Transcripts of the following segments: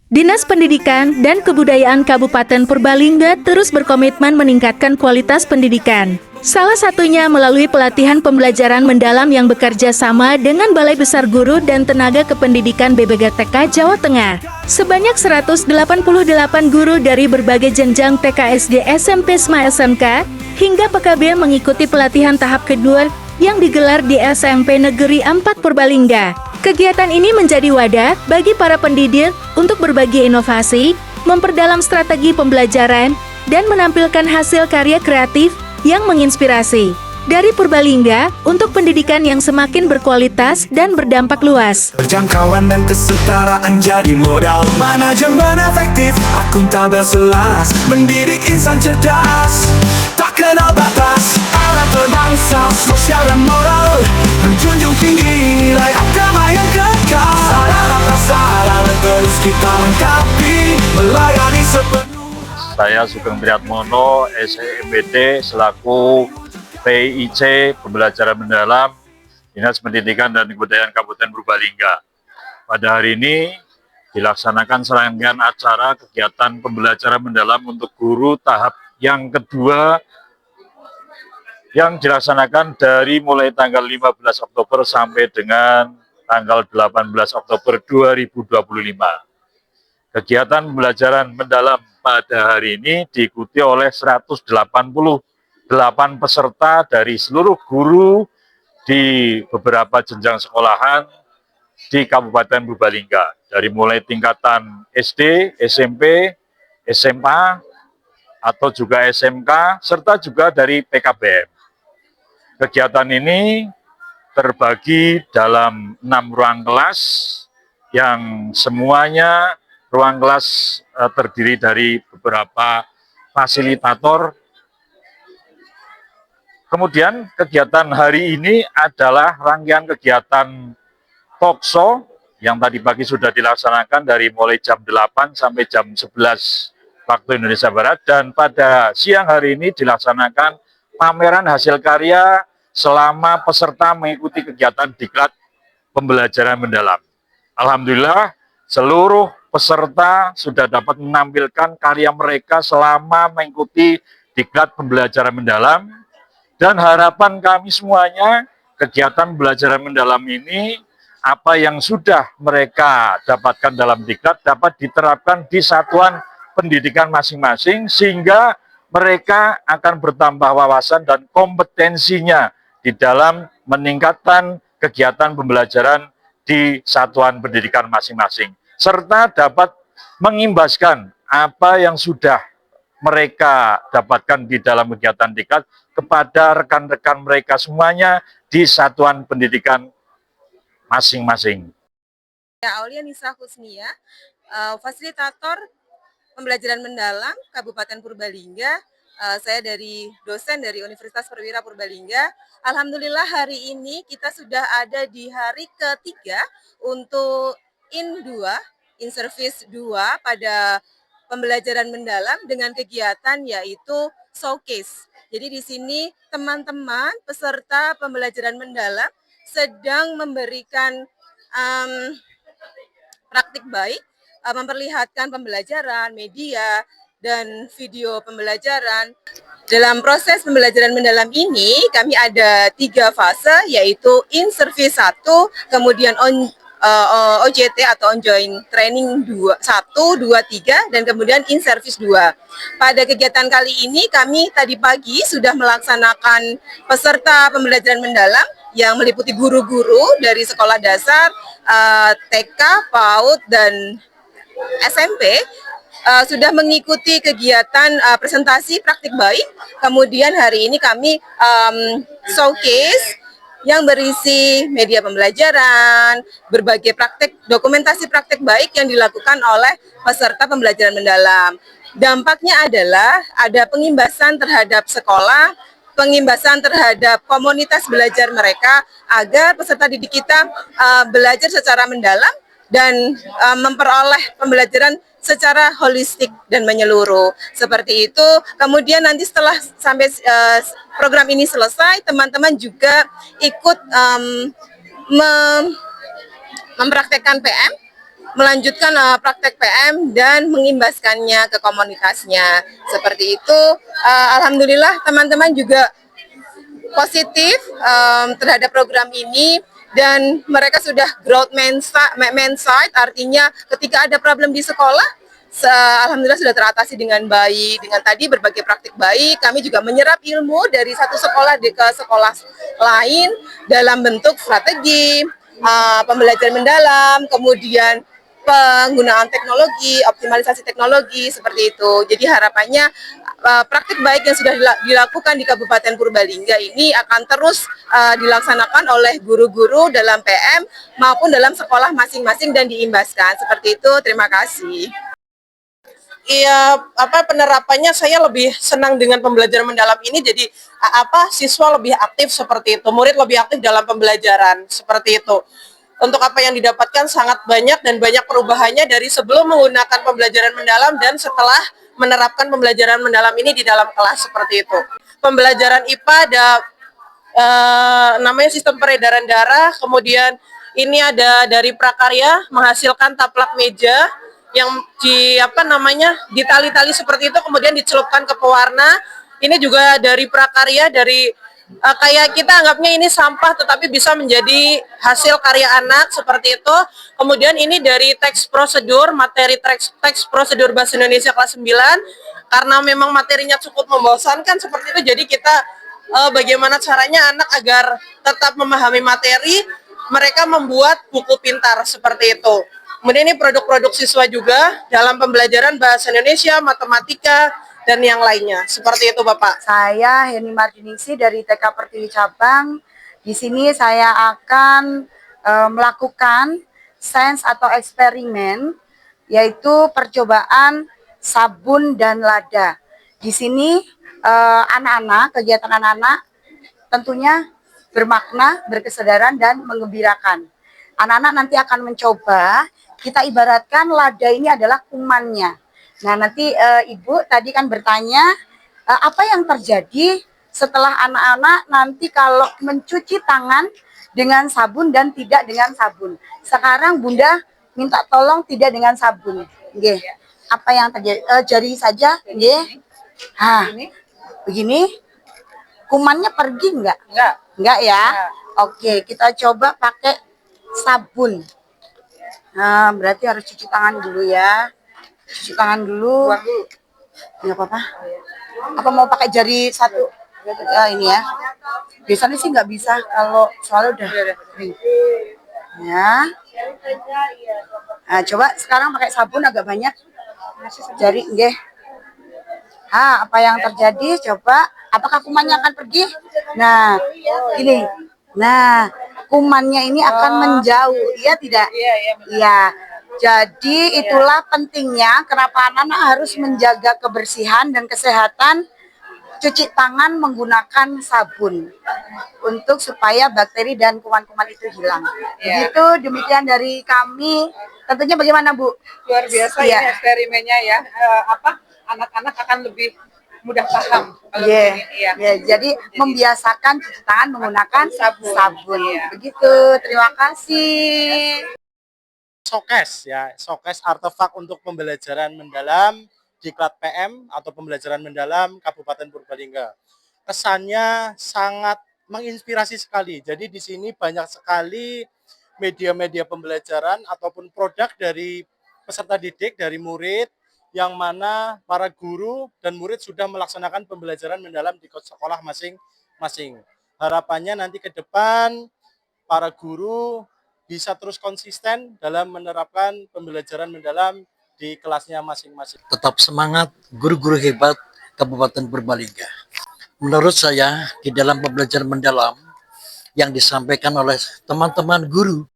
Dinas Pendidikan dan Kebudayaan Kabupaten Purbalingga terus berkomitmen meningkatkan kualitas pendidikan. Salah satunya melalui pelatihan pembelajaran mendalam yang bekerja sama dengan Balai Besar Guru dan Tenaga Kependidikan BPGTK Jawa Tengah. Sebanyak 188 guru dari berbagai jenjang TK, SD, SMP, SMA, SMK, hingga PKB mengikuti pelatihan tahap kedua yang digelar di SMP Negeri 4 Purbalingga. Kegiatan ini menjadi wadah bagi para pendidik untuk berbagi inovasi, memperdalam strategi pembelajaran, dan menampilkan hasil karya kreatif yang menginspirasi. Dari Purbalingga, untuk pendidikan yang semakin berkualitas dan berdampak luas. Perjangkauan dan kesetaraan jadi modal. Manajemen efektif, akuntabel selaras, mendidik insan cerdas, tak kenal batas. Alat berbangsa, sosial dan moral, menjunjung tinggi nilai agama yang kekal. Sarana prasarana terus kita lengkapi, melayani sepenuh. Saya Sugeng Triatmono, SMPD, selaku PIC Pembelajaran Mendalam Dinas Pendidikan dan Kebudayaan Kabupaten Purbalingga. Pada hari ini dilaksanakan serangkaian acara kegiatan pembelajaran mendalam untuk guru tahap yang kedua yang dilaksanakan dari mulai tanggal 15 Oktober sampai dengan tanggal 18 Oktober 2025. Kegiatan pembelajaran mendalam pada hari ini diikuti oleh 188 peserta dari seluruh guru di beberapa jenjang sekolahan di Kabupaten Purbalingga, dari mulai tingkatan SD, SMP, SMA, atau juga SMK, serta juga dari PKBM. Kegiatan ini terbagi dalam 6 ruang kelas, yang semuanya ruang kelas terdiri dari beberapa fasilitator. Kemudian kegiatan hari ini adalah rangkaian kegiatan talkshow yang tadi pagi sudah dilaksanakan dari mulai jam 8 sampai jam 11 waktu Indonesia Barat, dan pada siang hari ini dilaksanakan pameran hasil karya selama peserta mengikuti kegiatan diklat pembelajaran mendalam. Alhamdulillah seluruh peserta sudah dapat menampilkan karya mereka selama mengikuti diklat pembelajaran mendalam. Dan harapan kami semuanya, kegiatan belajar mendalam ini, apa yang sudah mereka dapatkan dalam diklat dapat diterapkan di satuan pendidikan masing-masing, sehingga mereka akan bertambah wawasan dan kompetensinya di dalam meningkatkan kegiatan pembelajaran di satuan pendidikan masing-masing, serta dapat mengimbaskan apa yang sudah mereka dapatkan di dalam kegiatan diklat kepada rekan-rekan mereka semuanya di satuan pendidikan masing-masing. Aulia Nisa Husnia, fasilitator pembelajaran mendalam Kabupaten Purbalingga. Saya dosen dari Universitas Perwira Purbalingga. Alhamdulillah hari ini kita sudah ada di hari ketiga untuk in service 2 pada pembelajaran mendalam dengan kegiatan yaitu showcase. Jadi di sini teman-teman peserta pembelajaran mendalam sedang memberikan praktik baik, memperlihatkan pembelajaran, media, dan video pembelajaran. Dalam proses pembelajaran mendalam ini, kami ada 3 fase, yaitu in service 1, kemudian OJT atau on join training 1, 2, 3, dan kemudian in service 2. Pada kegiatan kali ini kami tadi pagi sudah melaksanakan peserta pembelajaran mendalam yang meliputi guru-guru dari sekolah dasar, TK, PAUD, dan SMP sudah mengikuti kegiatan presentasi praktik baik. Kemudian hari ini kami showcase yang berisi media pembelajaran, berbagai dokumentasi praktek baik yang dilakukan oleh peserta pembelajaran mendalam. Dampaknya adalah ada pengimbasan terhadap sekolah, pengimbasan terhadap komunitas belajar mereka, agar peserta didik kita belajar secara mendalam dan memperoleh pembelajaran secara holistik dan menyeluruh. Seperti itu. Kemudian nanti setelah sampai program ini selesai, teman-teman juga ikut mempraktekkan PM melanjutkan praktek PM dan mengimbaskannya ke komunitasnya. Seperti itu, alhamdulillah teman-teman juga positif terhadap program ini dan mereka sudah growth mindset, artinya ketika ada problem di sekolah, alhamdulillah sudah teratasi dengan baik. Dengan tadi berbagai praktik baik, kami juga menyerap ilmu dari satu sekolah ke sekolah lain dalam bentuk strategi, pembelajaran mendalam, kemudian penggunaan teknologi, optimalisasi teknologi seperti itu. Jadi harapannya praktik baik yang sudah dilakukan di Kabupaten Purbalingga ini akan terus dilaksanakan oleh guru-guru dalam PM maupun dalam sekolah masing-masing dan diimbaskan. Seperti itu, terima kasih. Iya, penerapannya saya lebih senang dengan pembelajaran mendalam ini, jadi siswa lebih aktif seperti itu, murid lebih aktif dalam pembelajaran seperti itu. Untuk apa yang didapatkan sangat banyak dan banyak perubahannya dari sebelum menggunakan pembelajaran mendalam dan setelah menerapkan pembelajaran mendalam ini di dalam kelas seperti itu. Pembelajaran IPA ada namanya sistem peredaran darah, kemudian ini ada dari prakarya menghasilkan taplak meja yang ditali-tali seperti itu kemudian dicelupkan ke pewarna. Ini juga dari prakarya, dari kayak kita anggapnya ini sampah tetapi bisa menjadi hasil karya anak seperti itu. Kemudian ini dari teks prosedur, materi teks prosedur Bahasa Indonesia kelas 9 karena memang materinya cukup membosankan seperti itu, jadi kita bagaimana caranya anak agar tetap memahami materi, mereka membuat buku pintar seperti itu. Kemudian ini produk-produk siswa juga dalam pembelajaran Bahasa Indonesia, matematika, dan yang lainnya. Seperti itu, Bapak. Saya Heni Mardiningsi dari TK Pertiwi Cabang. Di sini saya akan melakukan sains atau eksperimen, yaitu percobaan sabun dan lada. Di sini kegiatan anak-anak tentunya bermakna, berkesadaran, dan menggembirakan. Anak-anak nanti akan mencoba, kita ibaratkan lada ini adalah kumannya. Nah, nanti Ibu tadi kan bertanya, apa yang terjadi setelah anak-anak nanti kalau mencuci tangan dengan sabun dan tidak dengan sabun. Sekarang Bunda minta tolong tidak dengan sabun. Nggih. Apa yang terjadi? Jari saja, nggih. Begini. Kumannya pergi enggak? Enggak ya? Oke, kita coba pakai sabun. Nah, berarti harus cuci tangan dulu ya. Cuci tangan dulu. Enggak apa-apa. Apa mau pakai jari satu? Ya, ini ya. Biasanya sih nggak bisa kalau soalnya udah kering. Ya. Nah, coba sekarang pakai sabun agak banyak. Jari, nggih. Apa yang terjadi? Coba, apakah kumannya akan pergi? Nah, ini. Nah, kumannya ini akan menjauh, iya tidak? Iya. Jadi itulah pentingnya kenapa anak-anak harus menjaga kebersihan dan kesehatan, cuci tangan menggunakan sabun untuk supaya bakteri dan kuman-kuman itu hilang. Begitu, demikian dari kami. Tentunya bagaimana, Bu? Luar biasa ini eksperimennya ya. Anak-anak akan lebih mudah paham. Jadi membiasakan cuci tangan menggunakan sabun. Begitu, terima kasih. Showcase artefak untuk pembelajaran mendalam Diklat PM atau pembelajaran mendalam Kabupaten Purbalingga. Kesannya sangat menginspirasi sekali. Jadi di sini banyak sekali media-media pembelajaran ataupun produk dari peserta didik, dari murid, yang mana para guru dan murid sudah melaksanakan pembelajaran mendalam di sekolah masing-masing. Harapannya nanti ke depan para guru bisa terus konsisten dalam menerapkan pembelajaran mendalam di kelasnya masing-masing. Tetap semangat guru-guru hebat Kabupaten Purbalingga. Menurut saya di dalam pembelajaran mendalam yang disampaikan oleh teman-teman guru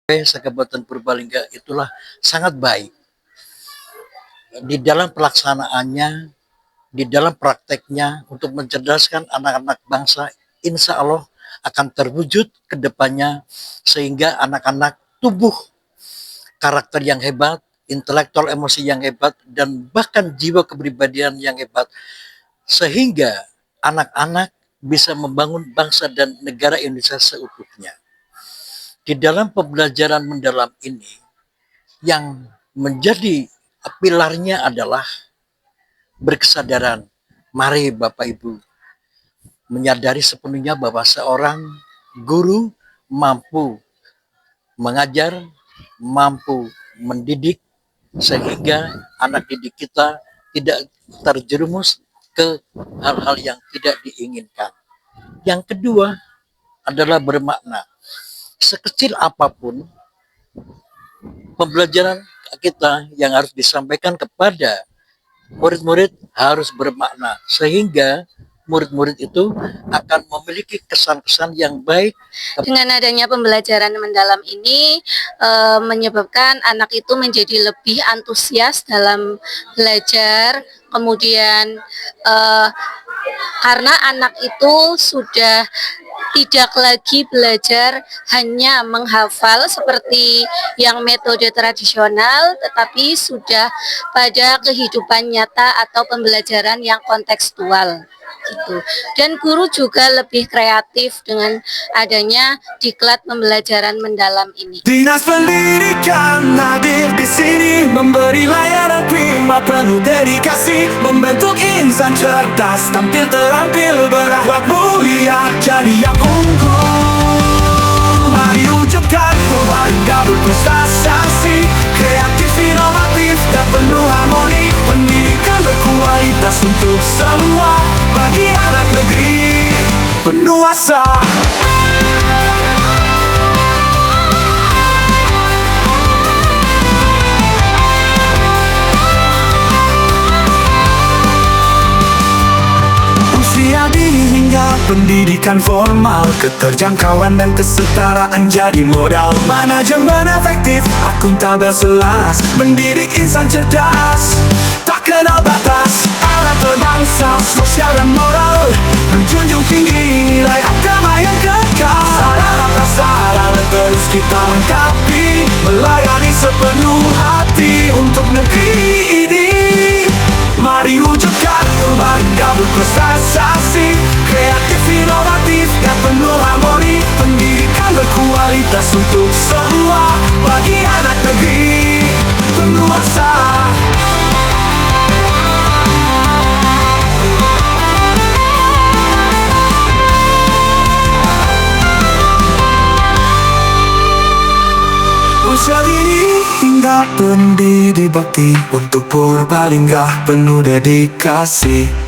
Kabupaten Purbalingga itulah sangat baik. Di dalam pelaksanaannya, di dalam prakteknya untuk mencerdaskan anak-anak bangsa, insya Allah akan terwujud ke depannya sehingga anak-anak tumbuh karakter yang hebat, intelektual emosi yang hebat, dan bahkan jiwa kepribadian yang hebat sehingga anak-anak bisa membangun bangsa dan negara Indonesia seutuhnya. Di dalam pembelajaran mendalam ini yang menjadi pilarnya adalah berkesadaran. Mari Bapak Ibu menyadari sepenuhnya bahwa seorang guru mampu mengajar, mampu mendidik, sehingga anak didik kita tidak terjerumus ke hal-hal yang tidak diinginkan. Yang kedua adalah bermakna. Sekecil apapun pembelajaran kita yang harus disampaikan kepada murid-murid harus bermakna, sehingga murid-murid itu akan memiliki kesan-kesan yang baik. Dengan adanya pembelajaran mendalam ini menyebabkan anak itu menjadi lebih antusias dalam belajar, kemudian karena anak itu sudah tidak lagi belajar hanya menghafal seperti yang metode tradisional, tetapi sudah pada kehidupan nyata atau pembelajaran yang kontekstual. Gitu. Dan guru juga lebih kreatif dengan adanya diklat pembelajaran mendalam ini. Dinas Pendidikan hadir di sini, memberi layanan prima penuh dedikasi, membentuk insan cerdas, tampil terampil, berakhlak mulia, jadi yang unggul. Mari wujudkan Purbalingga berprestasi, kreatif, inovatif, dan penuh harmoni. Pendidikan berkualitas untuk semua, bagi anak negeri penuh asa. Usia dini hingga pendidikan formal, keterjangkauan dan kesetaraan jadi modal. Manajemen efektif, akuntabel selaras, mendidik insan cerdas, tak kenal batas, anak berbangsa, sosial dan moral, menjunjung tinggi nilai agama yang kekal. Sarana prasarana terus kita lengkapi, melayani sepenuh hati untuk negeri ini. Mari wujudkan Purbalingga berprestasi, kreatif, inovatif, dan penuh harmoni. Pendidikan berkualitas untuk semua, bagi anak negeri penuh asa. Usia dini hingga pendidik bakti, untuk Purbalingga penuh dedikasi.